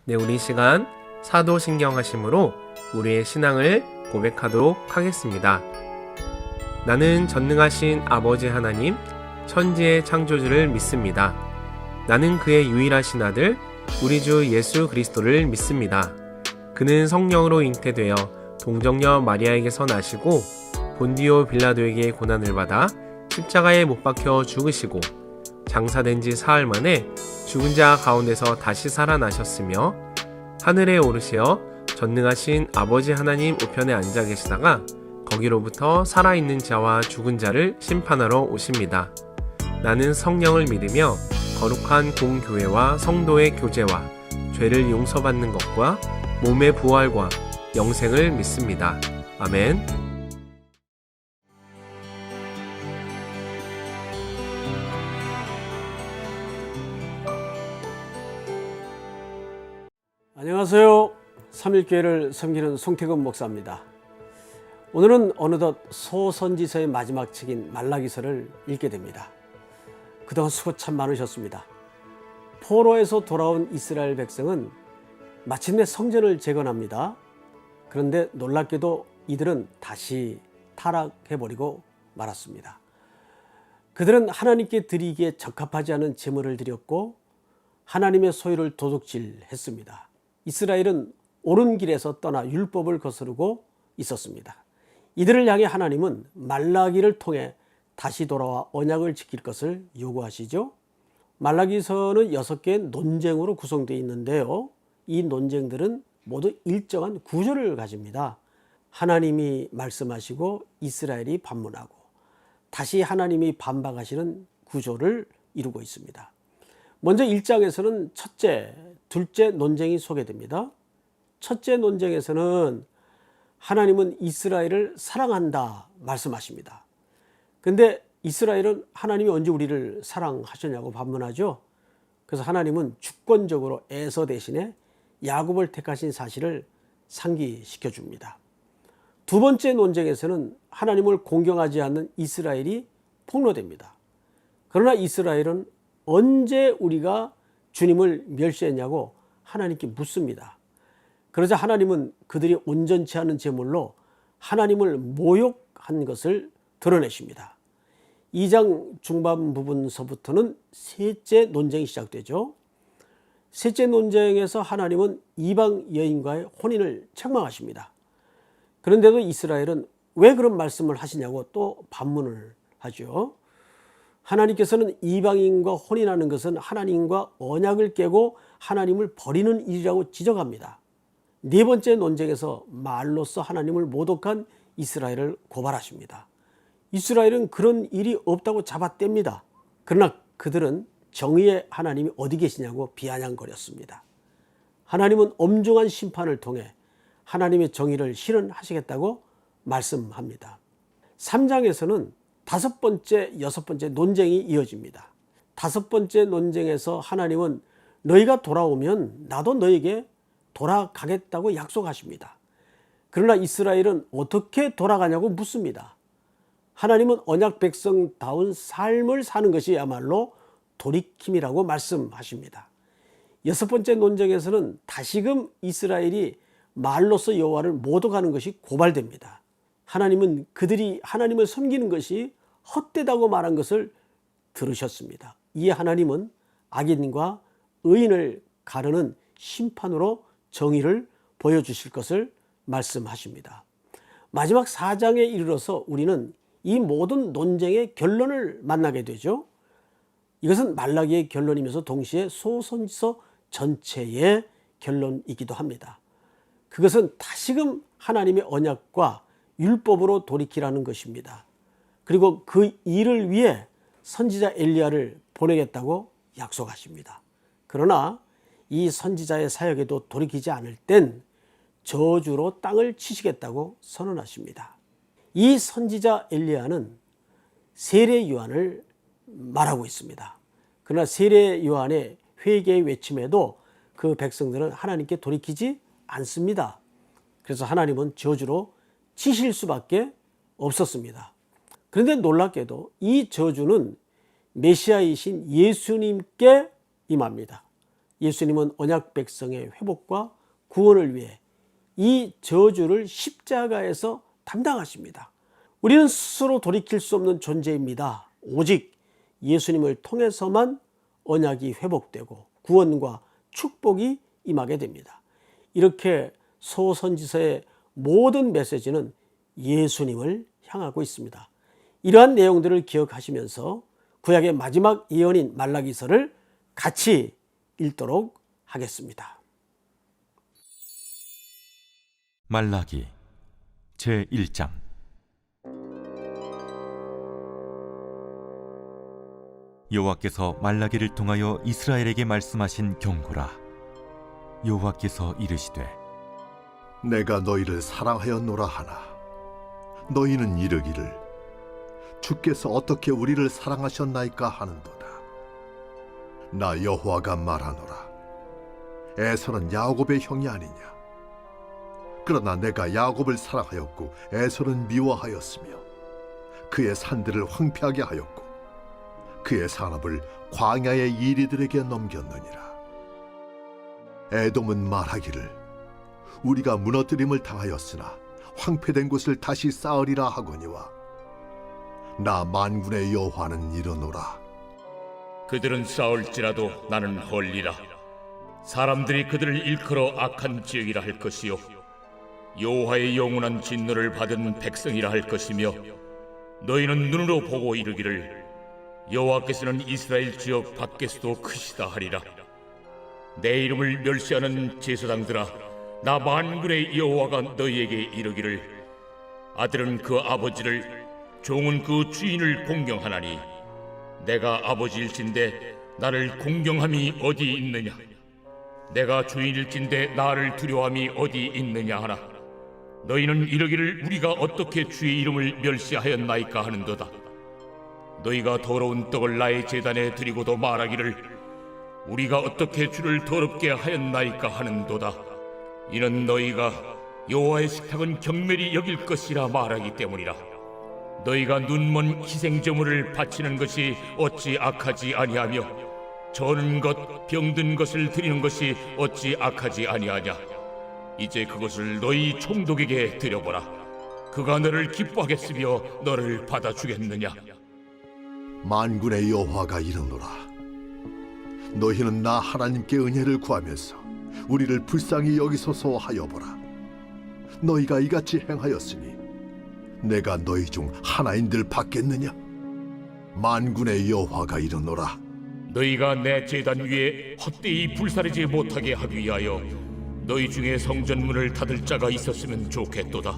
네, 우리 시간 사도신경하심으로 우리의 신앙을 고백하도록 하겠습니다. 나는 전능하신 아버지 하나님, 천지의 창조주를 믿습니다. 나는 그의 유일하신 아들, 우리 주 예수 그리스도를 믿습니다. 그는 성령으로 잉태되어 동정녀 마리아에게서 나시고 본디오 빌라도에게 고난을 받아 십자가에 못 박혀 죽으시고 장사된 지 사흘 만에 죽은 자 가운데서 다시 살아나셨으며 하늘에 오르시어 전능하신 아버지 하나님 우편에 앉아 계시다가 거기로부터 살아있는 자와 죽은 자를 심판하러 오십니다. 나는 성령을 믿으며 거룩한 공교회와 성도의 교제와 죄를 용서받는 것과 몸의 부활과 영생을 믿습니다. 아멘. 안녕하세요. 삼일교회를 섬기는 송태근 목사입니다. 오늘은 어느덧 소선지서의 마지막 책인 말라기서를 읽게 됩니다. 그동안 수고 참 많으셨습니다. 포로에서 돌아온 이스라엘 백성은 마침내 성전을 재건합니다. 그런데 놀랍게도 이들은 다시 타락해버리고 말았습니다. 그들은 하나님께 드리기에 적합하지 않은 제물을 드렸고 하나님의 소유를 도둑질했습니다. 이스라엘은 옳은 길에서 떠나 율법을 거스르고 있었습니다. 이들을 향해 하나님은 말라기를 통해 다시 돌아와 언약을 지킬 것을 요구하시죠. 말라기서는 6개의 논쟁으로 구성되어 있는데요. 이 논쟁들은 모두 일정한 구조를 가집니다. 하나님이 말씀하시고 이스라엘이 반문하고 다시 하나님이 반박하시는 구조를 이루고 있습니다. 먼저 1장에서는 첫째, 둘째 논쟁이 소개됩니다. 첫째 논쟁에서는 하나님은 이스라엘을 사랑한다 말씀하십니다. 근데 이스라엘은 하나님이 언제 우리를 사랑하셨냐고 반문하죠. 그래서 하나님은 주권적으로 에서 대신에 야곱을 택하신 사실을 상기시켜 줍니다. 두 번째 논쟁에서는 하나님을 공경하지 않는 이스라엘이 폭로됩니다. 그러나 이스라엘은 언제 우리가 주님을 멸시했냐고 하나님께 묻습니다. 그러자 하나님은 그들이 온전치 않은 제물로 하나님을 모욕한 것을 드러내십니다. 2장 중반 부분서부터는 셋째 논쟁이 시작되죠. 셋째 논쟁에서 하나님은 이방 여인과의 혼인을 책망하십니다. 그런데도 이스라엘은 왜 그런 말씀을 하시냐고 또 반문을 하죠. 하나님께서는 이방인과 혼인하는 것은 하나님과 언약을 깨고 하나님을 버리는 일이라고 지적합니다. 네 번째 논쟁에서 말로써 하나님을 모독한 이스라엘을 고발하십니다. 이스라엘은 그런 일이 없다고 잡아뗍니다. 그러나 그들은 정의의 하나님이 어디 계시냐고 비아냥거렸습니다. 하나님은 엄중한 심판을 통해 하나님의 정의를 실현하시겠다고 말씀합니다. 3장에서는 다섯 번째, 여섯 번째 논쟁이 이어집니다. 다섯 번째 논쟁에서 하나님은 너희가 돌아오면 나도 너에게 돌아가겠다고 약속하십니다. 그러나 이스라엘은 어떻게 돌아가냐고 묻습니다. 하나님은 언약 백성다운 삶을 사는 것이야말로 돌이킴이라고 말씀하십니다. 여섯 번째 논쟁에서는 다시금 이스라엘이 말로써 여호와를 모독하는 것이 고발됩니다. 하나님은 그들이 하나님을 섬기는 것이 헛되다고 말한 것을 들으셨습니다. 이에 하나님은 악인과 의인을 가르는 심판으로 정의를 보여주실 것을 말씀하십니다. 마지막 4장에 이르러서 우리는 이 모든 논쟁의 결론을 만나게 되죠. 이것은 말라기의 결론이면서 동시에 소선지서 전체의 결론이기도 합니다. 그것은 다시금 하나님의 언약과 율법으로 돌이키라는 것입니다. 그리고 그 일을 위해 선지자 엘리야를 보내겠다고 약속하십니다. 그러나 이 선지자의 사역에도 돌이키지 않을 땐 저주로 땅을 치시겠다고 선언하십니다. 이 선지자 엘리야는 세례 요한을 말하고 있습니다. 그러나 세례 요한의 회개의 외침에도 그 백성들은 하나님께 돌이키지 않습니다. 그래서 하나님은 저주로 치실 수밖에 없었습니다. 그런데 놀랍게도 이 저주는 메시아이신 예수님께 임합니다. 예수님은 언약 백성의 회복과 구원을 위해 이 저주를 십자가에서 담당하십니다. 우리는 스스로 돌이킬 수 없는 존재입니다. 오직 예수님을 통해서만 언약이 회복되고 구원과 축복이 임하게 됩니다. 이렇게 소선지서의 모든 메시지는 예수님을 향하고 있습니다. 이러한 내용들을 기억하시면서 구약의 마지막 예언인 말라기서를 같이 읽도록 하겠습니다. 말라기 제1장. 여호와께서 말라기를 통하여 이스라엘에게 말씀하신 경고라. 여호와께서 이르시되 내가 너희를 사랑하였노라 하나 너희는 이르기를 주께서 어떻게 우리를 사랑하셨나이까 하는도다. 나 여호와가 말하노라. 에서는 야곱의 형이 아니냐. 그러나 내가 야곱을 사랑하였고 에서는 미워하였으며 그의 산들을 황폐하게 하였고 그의 산업을 광야의 이리들에게 넘겼느니라. 에돔은 말하기를 우리가 무너뜨림을 당하였으나 황폐된 곳을 다시 쌓으리라 하거니와 나 만군의 여호와는 이르노라. 그들은 싸울지라도 나는 헐리라. 사람들이 그들을 일컬어 악한 지역이라 할 것이요 여호와의 영원한 진노를 받은 백성이라 할 것이며 너희는 눈으로 보고 이르기를 여호와께서는 이스라엘 지역 밖에서도 크시다 하리라. 내 이름을 멸시하는 제사장들아, 나 만군의 여호와가 너희에게 이르기를 아들은 그 아버지를 종은 그 주인을 공경하나니 내가 아버지일진데 나를 공경함이 어디 있느냐. 내가 주인일진데 나를 두려워함이 어디 있느냐 하나. 너희는 이르기를 우리가 어떻게 주의 이름을 멸시하였나이까 하는도다. 너희가 더러운 떡을 나의 제단에 드리고도 말하기를 우리가 어떻게 주를 더럽게 하였나이까 하는도다. 이는 너희가 여호와의 식탁은 경멸히 여길 것이라 말하기 때문이라. 너희가 눈먼 희생제물을 바치는 것이 어찌 악하지 아니하며 저는 것 병든 것을 드리는 것이 어찌 악하지 아니하냐. 이제 그것을 너희 총독에게 드려보라. 그가 너를 기뻐하겠으며 너를 받아주겠느냐. 만군의 여호와가 이르노라. 너희는 나 하나님께 은혜를 구하면서 우리를 불쌍히 여기소서 하여보라. 너희가 이같이 행하였으니 내가 너희 중 하나인들 받겠느냐. 만군의 여호와가 이르노라. 너희가 내 제단 위에 헛되이 불사르지 못하게 하기 위하여 너희 중에 성전문을 닫을 자가 있었으면 좋겠도다.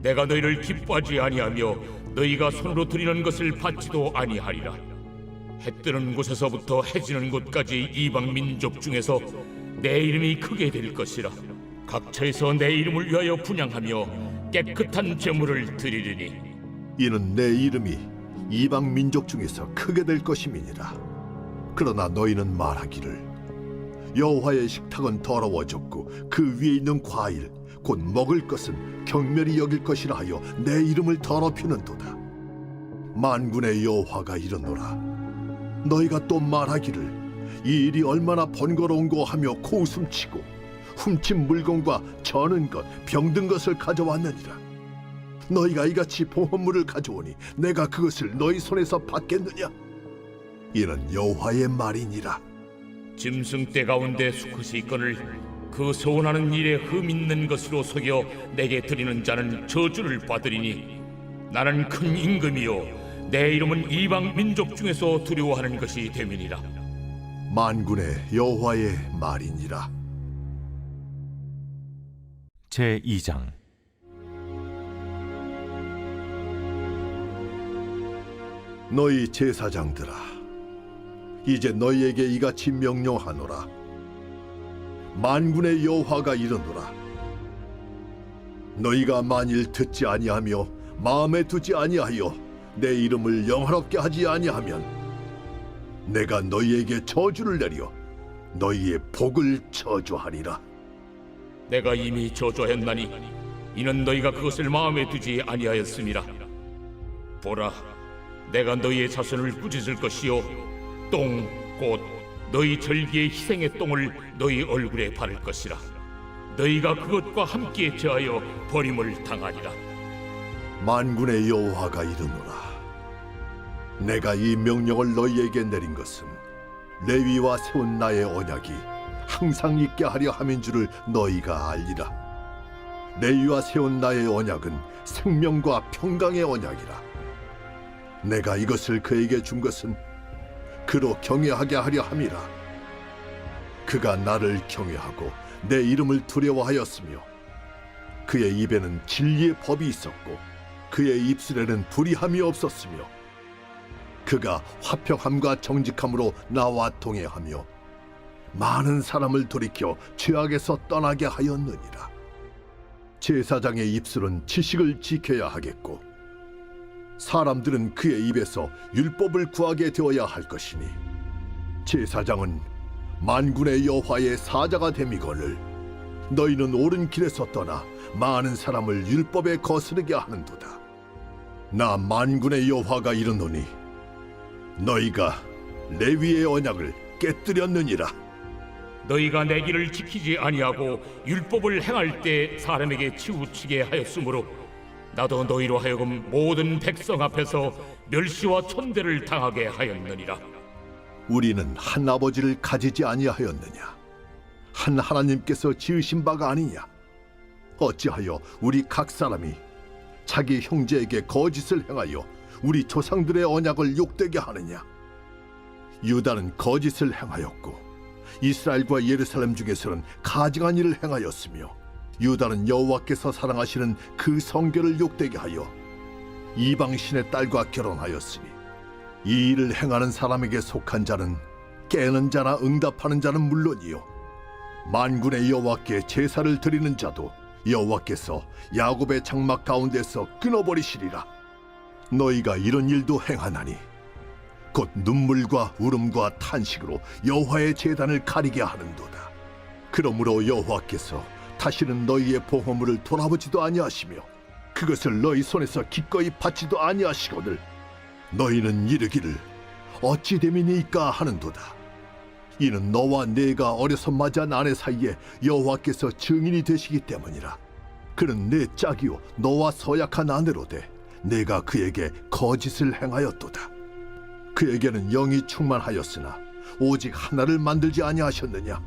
내가 너희를 기뻐하지 아니하며 너희가 손으로 드리는 것을 받지도 아니하리라. 해 뜨는 곳에서부터 해 지는 곳까지 이방 민족 중에서 내 이름이 크게 될 것이라. 각처에서 내 이름을 위하여 분향하며 깨끗한 제물을 드리리니 이는 내 이름이 이방 민족 중에서 크게 될 것임이니라. 그러나 너희는 말하기를 여호와의 식탁은 더러워졌고 그 위에 있는 과일 곧 먹을 것은 경멸히 여길 것이라 하여 내 이름을 더럽히는도다. 만군의 여호와가 이르노라. 너희가 또 말하기를 이 일이 얼마나 번거로운고 하며 코웃음치고 훔친 물건과 저는 것 병든 것을 가져왔느니라. 너희가 이같이 보험물을 가져오니 내가 그것을 너희 손에서 받겠느냐. 이는 여호와의 말이니라. 짐승 떼 가운데 수컷이 있거늘 그 소원하는 일에 흠 있는 것으로 속여 내게 드리는 자는 저주를 받으리니 나는 큰 임금이요 내 이름은 이방 민족 중에서 두려워하는 것이 됨이니라. 만군의 여호와의 말이니라. 제2장. 너희 제사장들아, 이제 너희에게 이같이 명령하노라. 만군의 여호와가 이르노라. 너희가 만일 듣지 아니하며 마음에 두지 아니하여 내 이름을 영화롭게 하지 아니하면 내가 너희에게 저주를 내려 너희의 복을 저주하리라. 내가 이미 저주하였나니 이는 너희가 그것을 마음에 두지 아니하였음이라. 보라, 내가 너희의 자손을 꾸짖을 것이요 똥, 꽃, 너희 절기의 희생의 똥을 너희 얼굴에 바를 것이라. 너희가 그것과 함께 제하여 버림을 당하리라. 만군의 여호와가 이르노라. 내가 이 명령을 너희에게 내린 것은 레위와 세운 나의 언약이 항상 있게 하려 함인 줄을 너희가 알리라. 레위와 세운 나의 언약은 생명과 평강의 언약이라. 내가 이것을 그에게 준 것은 그로 경외하게 하려 함이라. 그가 나를 경외하고 내 이름을 두려워하였으며 그의 입에는 진리의 법이 있었고 그의 입술에는 불의함이 없었으며 그가 화평함과 정직함으로 나와 동행하며 많은 사람을 돌이켜 죄악에서 떠나게 하였느니라. 제사장의 입술은 지식을 지켜야 하겠고 사람들은 그의 입에서 율법을 구하게 되어야 할 것이니 제사장은 만군의 여호와의 사자가 됨이거늘 너희는 옳은 길에서 떠나 많은 사람을 율법에 거스르게 하는도다. 나 만군의 여호와가 이르노니 너희가 레위의 언약을 깨뜨렸느니라. 너희가 내 길을 지키지 아니하고 율법을 행할 때 사람에게 치우치게 하였으므로 나도 너희로 하여금 모든 백성 앞에서 멸시와 천대를 당하게 하였느니라. 우리는 한 아버지를 가지지 아니하였느냐? 한 하나님께서 지으신 바가 아니냐? 어찌하여 우리 각 사람이 자기 형제에게 거짓을 행하여 우리 조상들의 언약을 욕되게 하느냐? 유다는 거짓을 행하였고 이스라엘과 예루살렘 중에서는 가증한 일을 행하였으며 유다는 여호와께서 사랑하시는 그 성결을 욕되게 하여 이방신의 딸과 결혼하였으니 이 일을 행하는 사람에게 속한 자는 깨는 자나 응답하는 자는 물론이요 만군의 여호와께 제사를 드리는 자도 여호와께서 야곱의 장막 가운데서 끊어버리시리라. 너희가 이런 일도 행하나니 곧 눈물과 울음과 탄식으로 여호와의 제단을 가리게 하는도다. 그러므로 여호와께서 다시는 너희의 보호물을 돌아보지도 아니하시며 그것을 너희 손에서 기꺼이 받지도 아니하시거늘 너희는 이르기를 어찌 됨이니까 하는도다. 이는 너와 내가 어려서 맞이한 아내 사이에 여호와께서 증인이 되시기 때문이라. 그는 내 짝이요 너와 서약한 아내로되 내가 그에게 거짓을 행하였도다. 그에게는 영이 충만하였으나 오직 하나를 만들지 아니하셨느냐?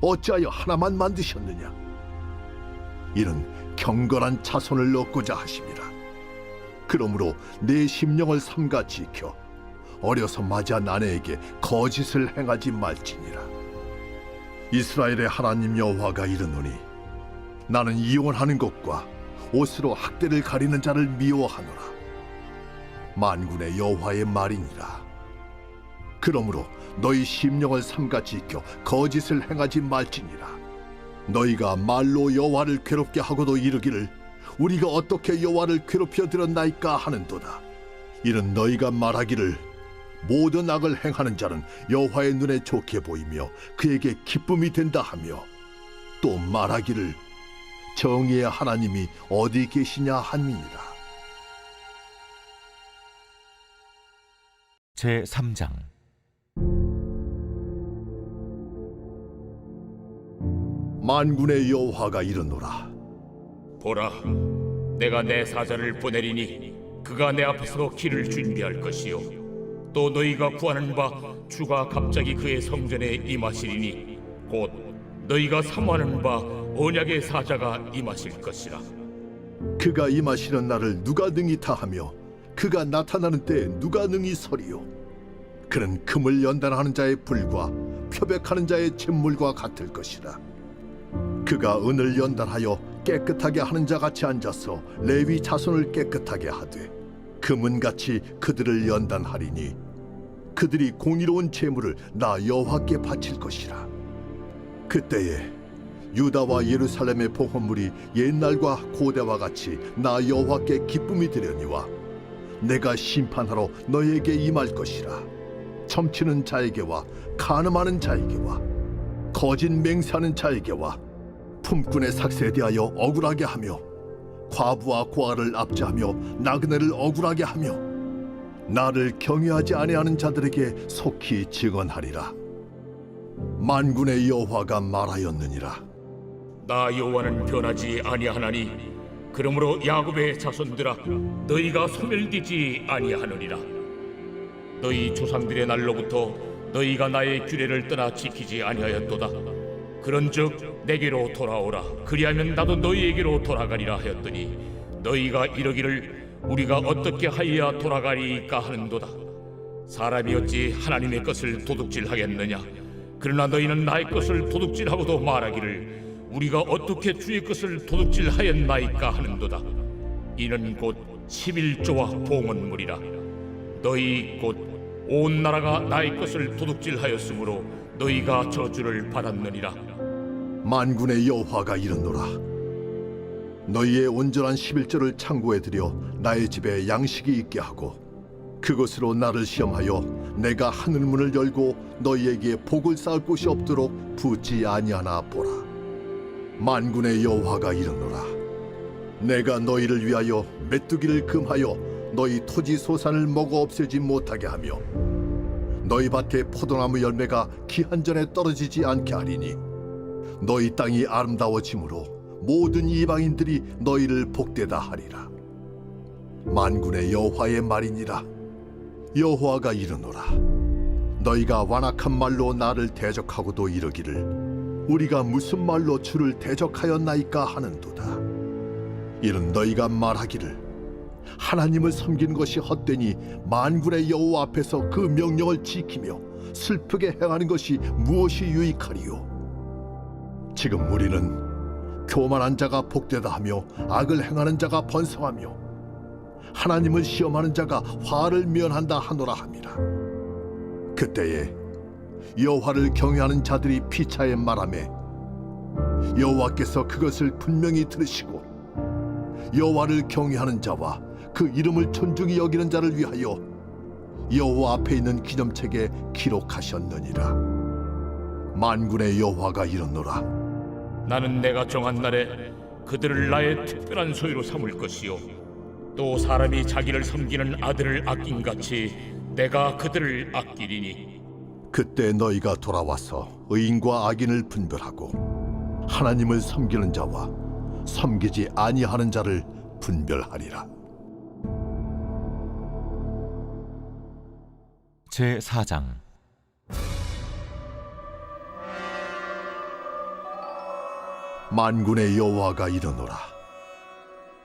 어찌하여 하나만 만드셨느냐? 이는 경건한 자손을 얻고자 하심이라. 그러므로 내 심령을 삼가 지켜 어려서 맞이한 아내에게 거짓을 행하지 말지니라. 이스라엘의 하나님 여호와가 이르노니 나는 이혼하는 것과 옷으로 학대를 가리는 자를 미워하노라. 만군의 여호와의 말이니라. 그러므로 너희 심령을 삼가 지켜 거짓을 행하지 말지니라. 너희가 말로 여호와를 괴롭게 하고도 이르기를 우리가 어떻게 여호와를 괴롭혀 드렸나이까 하는도다. 이는 너희가 말하기를 모든 악을 행하는 자는 여호와의 눈에 좋게 보이며 그에게 기쁨이 된다 하며 또 말하기를 정의의 하나님이 어디 계시냐 함이니라. 제3장 만군의 여호와가 이르노라. 보라, 내가 내 사자를 보내리니 그가 내 앞에서 길을 준비할 것이요 또 너희가 구하는 바 주가 갑자기 그의 성전에 임하시리니 곧 너희가 사모하는 바 언약의 사자가 임하실 것이라. 그가 임하시는 날을 누가 능히 다하며 그가 나타나는 때에 누가 능히 서리요? 그는 금을 연단하는 자의 불과 표백하는 자의 잿물과 같을 것이라. 그가 은을 연단하여 깨끗하게 하는 자 같이 앉아서 레위 자손을 깨끗하게 하되 금은같이 그들을 연단하리니 그들이 공의로운 제물을 나 여호와께 바칠 것이라. 그때에 유다와 예루살렘의 보헌물이 옛날과 고대와 같이 나 여호와께 기쁨이 되려니와 내가 심판하러 너희에게 임할 것이라. 점치는 자에게와 간음하는 자에게와 거짓 맹세하는 자에게와 품꾼의 삭세에 대하여 억울하게 하며 과부와 고아를 압제하며 나그네를 억울하게 하며 나를 경외하지 아니하는 자들에게 속히 증언하리라. 만군의 여호와가 말하였느니라. 나 여호와는 변하지 아니하나니 그러므로 야곱의 자손들아 너희가 소멸되지 아니하느니라. 너희 조상들의 날로부터 너희가 나의 규례를 떠나 지키지 아니하였도다. 그런즉 내게로 돌아오라. 그리하면 나도 너희에게로 돌아가리라 하였더니 너희가 이러기를 우리가 어떻게 하여야 돌아가리까 하는도다. 사람이 어찌 하나님의 것을 도둑질하겠느냐. 그러나 너희는 나의 것을 도둑질하고도 말하기를 우리가 어떻게 주의 것을 도둑질하였나이까 하는도다. 이는 곧 11조와 봉헌물이라. 너희 곧 온 나라가 나의 것을 도둑질하였으므로 너희가 저주를 받았느니라. 만군의 여호와가 이르노라. 너희의 온전한 11조를 창고에 들여 나의 집에 양식이 있게 하고 그것으로 나를 시험하여 내가 하늘문을 열고 너희에게 복을 쌓을 곳이 없도록 붙지 아니하나 보라. 만군의 여호와가 이르노라. 내가 너희를 위하여 메뚜기를 금하여 너희 토지 소산을 먹어 없애지 못하게 하며 너희 밭에 포도나무 열매가 기한 전에 떨어지지 않게 하리니 너희 땅이 아름다워짐으로 모든 이방인들이 너희를 복되다 하리라. 만군의 여호와의 말이니라. 여호와가 이르노라. 너희가 완악한 말로 나를 대적하고도 이르기를 우리가 무슨 말로 주를 대적하였나이까 하는도다. 이는 너희가 말하기를 하나님을 섬기는 것이 헛되니 만군의 여호와 앞에서 그 명령을 지키며 슬프게 행하는 것이 무엇이 유익하리요. 지금 우리는 교만한 자가 복되다 하며 악을 행하는 자가 번성하며 하나님을 시험하는 자가 화를 면한다 하노라 함이라. 그때에 여호와를 경외하는 자들이 피차에 말하매 여호와께서 그것을 분명히 들으시고 여호와를 경외하는 자와 그 이름을 존중히 여기는 자를 위하여 여호와 앞에 있는 기념책에 기록하셨느니라. 만군의 여호와가 이르노라. 나는 내가 정한 날에 그들을 나의 특별한 소유로 삼을 것이요 또 사람이 자기를 섬기는 아들을 아낀같이 내가 그들을 아끼리니 그때 너희가 돌아와서 의인과 악인을 분별하고 하나님을 섬기는 자와 섬기지 아니하는 자를 분별하리라. 제 4장. 만군의 여호와가 이르노라.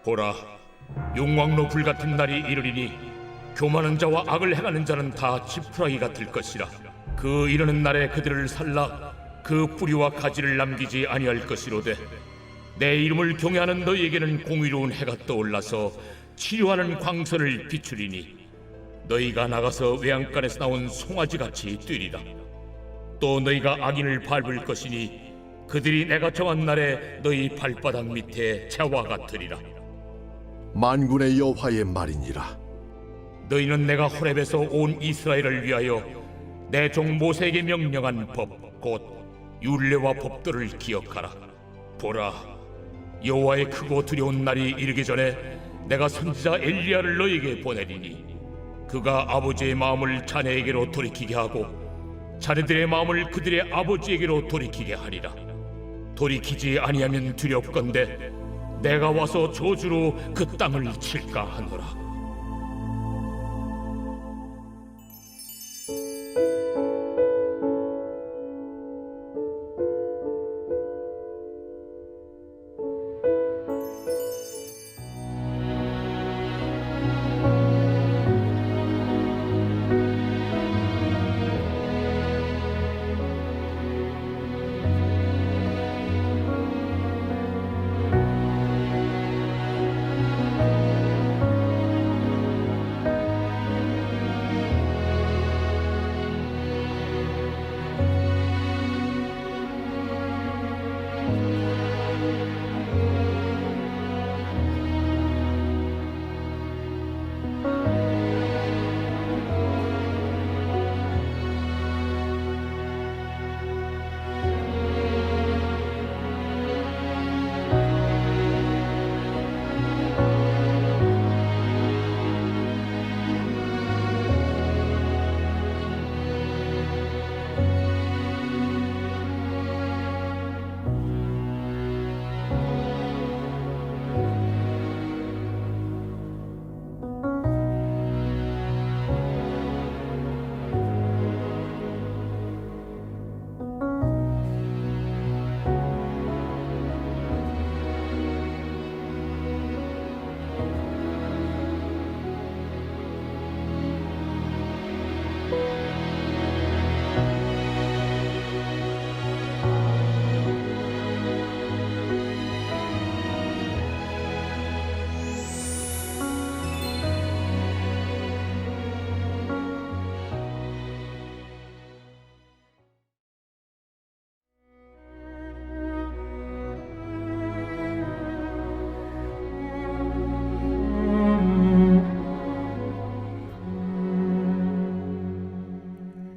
보라 용광로 불같은 날이 이르리니 교만한 자와 악을 행하는 자는 다 지푸라기 같을 것이라. 그 이르는 날에 그들을 살라 그 뿌리와 가지를 남기지 아니할 것이로되 내 이름을 경외하는 너희에게는 공의로운 해가 떠올라서 치료하는 광선을 비추리니 너희가 나가서 외양간에서 나온 송아지같이 뛰리라. 또 너희가 악인을 밟을 것이니 그들이 내가 정한 날에 너희 발바닥 밑에 재와 같으리라. 만군의 여호와의 말이니라. 너희는 내가 호렙에서 온 이스라엘을 위하여 내 종 모세에게 명령한 법 곧 율례와 법도를 기억하라. 보라 여호와의 크고 두려운 날이 이르기 전에 내가 선지자 엘리야를 너희에게 보내리니 그가 아버지의 마음을 자네에게로 돌이키게 하고 자네들의 마음을 그들의 아버지에게로 돌이키게 하리라. 돌이키지 아니하면 두렵건대 내가 와서 저주로 그 땅을 칠까 하노라.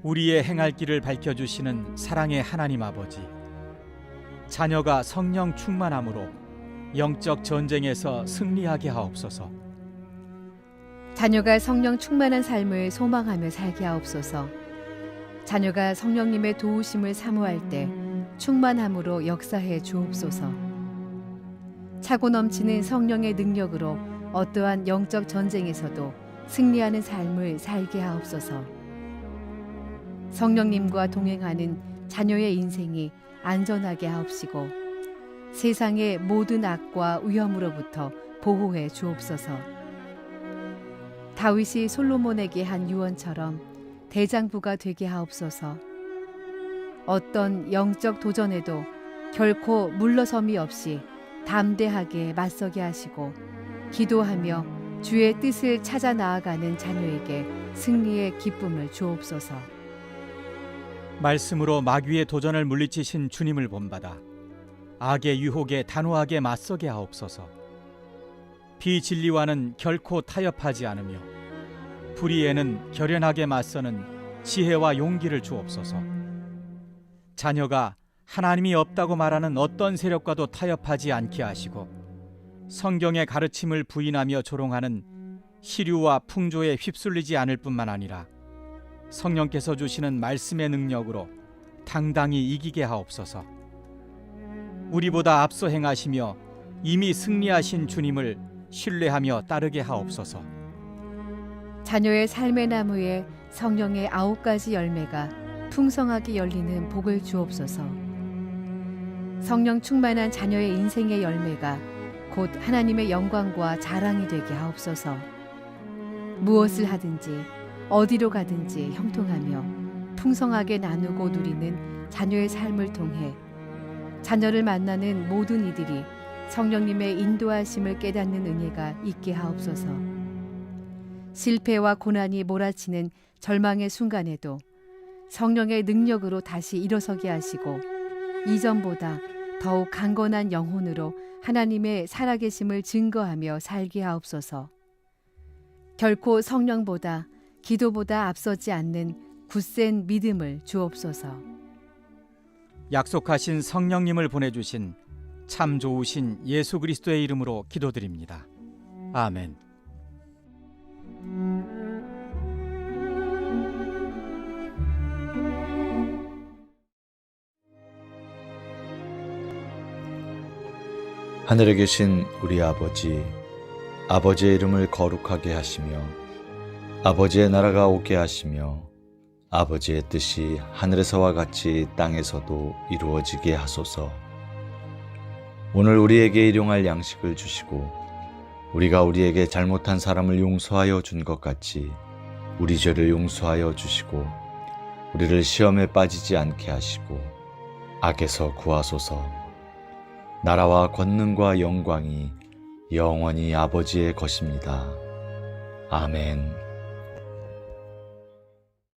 우리의 행할 길을 밝혀주시는 사랑의 하나님 아버지, 자녀가 성령 충만함으로 영적 전쟁에서 승리하게 하옵소서. 자녀가 성령 충만한 삶을 소망하며 살게 하옵소서. 자녀가 성령님의 도우심을 사모할 때 충만함으로 역사해 주옵소서. 차고 넘치는 성령의 능력으로 어떠한 영적 전쟁에서도 승리하는 삶을 살게 하옵소서. 성령님과 동행하는 자녀의 인생이 안전하게 하옵시고 세상의 모든 악과 위험으로부터 보호해 주옵소서. 다윗이 솔로몬에게 한 유언처럼 대장부가 되게 하옵소서. 어떤 영적 도전에도 결코 물러섬이 없이 담대하게 맞서게 하시고 기도하며 주의 뜻을 찾아 나아가는 자녀에게 승리의 기쁨을 주옵소서. 말씀으로 마귀의 도전을 물리치신 주님을 본받아 악의 유혹에 단호하게 맞서게 하옵소서. 비진리와는 결코 타협하지 않으며 불의에는 결연하게 맞서는 지혜와 용기를 주옵소서. 자녀가 하나님이 없다고 말하는 어떤 세력과도 타협하지 않게 하시고 성경의 가르침을 부인하며 조롱하는 시류와 풍조에 휩쓸리지 않을 뿐만 아니라 성령께서 주시는 말씀의 능력으로 당당히 이기게 하옵소서. 우리보다 앞서 행하시며 이미 승리하신 주님을 신뢰하며 따르게 하옵소서. 자녀의 삶의 나무에 성령의 9가지 열매가 풍성하게 열리는 복을 주옵소서. 성령 충만한 자녀의 인생의 열매가 곧 하나님의 영광과 자랑이 되게 하옵소서. 무엇을 하든지 어디로 가든지 형통하며 풍성하게 나누고 누리는 자녀의 삶을 통해 자녀를 만나는 모든 이들이 성령님의 인도하심을 깨닫는 은혜가 있게 하옵소서. 실패와 고난이 몰아치는 절망의 순간에도 성령의 능력으로 다시 일어서게 하시고 이전보다 더욱 강건한 영혼으로 하나님의 살아계심을 증거하며 살게 하옵소서. 결코 성령보다 기도보다 앞서지 않는 굳센 믿음을 주옵소서. 약속하신 성령님을 보내주신 참 좋으신 예수 그리스도의 이름으로 기도드립니다. 아멘. 하늘에 계신 우리 아버지, 아버지의 이름을 거룩하게 하시며 아버지의 나라가 오게 하시며 아버지의 뜻이 하늘에서와 같이 땅에서도 이루어지게 하소서. 오늘 우리에게 일용할 양식을 주시고 우리가 우리에게 잘못한 사람을 용서하여 준 것 같이 우리 죄를 용서하여 주시고 우리를 시험에 빠지지 않게 하시고 악에서 구하소서. 나라와 권능과 영광이 영원히 아버지의 것입니다. 아멘.